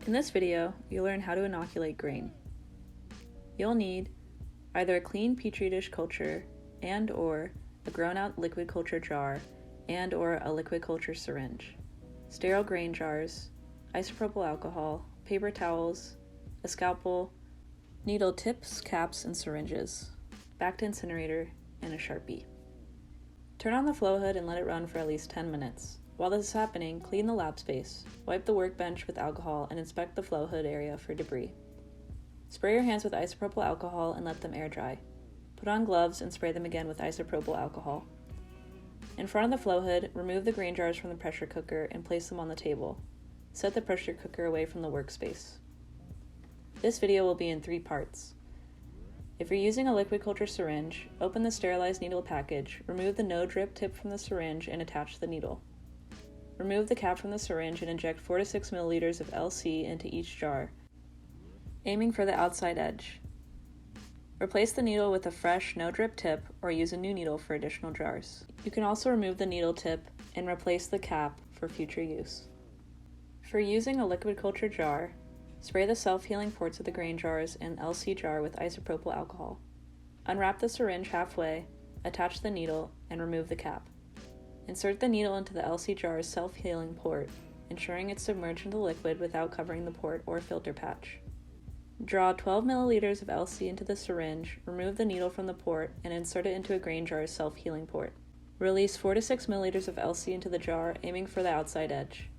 In this video, you'll learn how to inoculate grain. You'll need either a clean petri dish culture and/or a grown-out liquid culture jar and/or a liquid culture syringe, sterile grain jars, isopropyl alcohol, paper towels, a scalpel, needle tips, caps, and syringes, back to incinerator, and a Sharpie. Turn on the flow hood and let it run for at least 10 minutes. While this is happening, clean the lab space, wipe the workbench with alcohol, and inspect the flow hood area for debris. Spray your hands with isopropyl alcohol and let them air dry. Put on gloves and spray them again with isopropyl alcohol. In front of the flow hood, remove the grain jars from the pressure cooker and place them on the table. Set the pressure cooker away from the workspace. This video will be in 3 parts. If you're using a liquid culture syringe, open the sterilized needle package, remove the no-drip tip from the syringe and attach the needle. Remove the cap from the syringe and inject 4 to 6 milliliters of LC into each jar, aiming for the outside edge. Replace the needle with a fresh, no-drip tip or use a new needle for additional jars. You can also remove the needle tip and replace the cap for future use. For using a liquid culture jar, spray the self-healing ports of the grain jars and LC jar with isopropyl alcohol. Unwrap the syringe halfway, attach the needle, and remove the cap. Insert the needle into the LC jar's self-healing port, ensuring it's submerged in the liquid without covering the port or filter patch. Draw 12 milliliters of LC into the syringe, remove the needle from the port, and insert it into a grain jar's self-healing port. Release 4 to 6 milliliters of LC into the jar, aiming for the outside edge.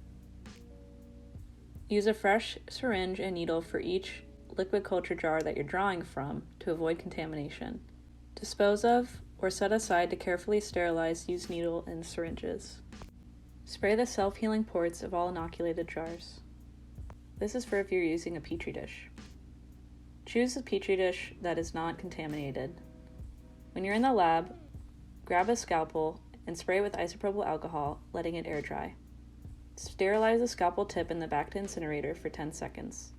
Use a fresh syringe and needle for each liquid culture jar that you're drawing from to avoid contamination. Dispose of or set aside to carefully sterilize used needle and syringes. Spray the self-healing ports of all inoculated jars. This is for if you're using a petri dish. Choose a petri dish that is not contaminated. When you're in the lab, grab a scalpel and spray with isopropyl alcohol, letting it air dry. Sterilize the scalpel tip in the back to incinerator for 10 seconds.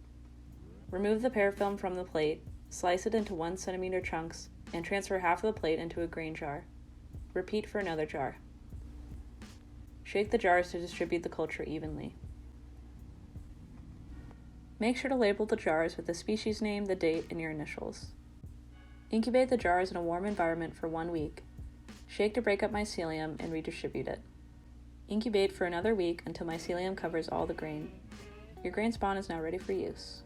Remove the parafilm from the plate, slice it into 1 centimeter chunks, and transfer half of the plate into a grain jar. Repeat for another jar. Shake the jars to distribute the culture evenly. Make sure to label the jars with the species name, the date, and your initials. Incubate the jars in a warm environment for 1 week. Shake to break up mycelium and redistribute it. Incubate for another week until mycelium covers all the grain. Your grain spawn is now ready for use.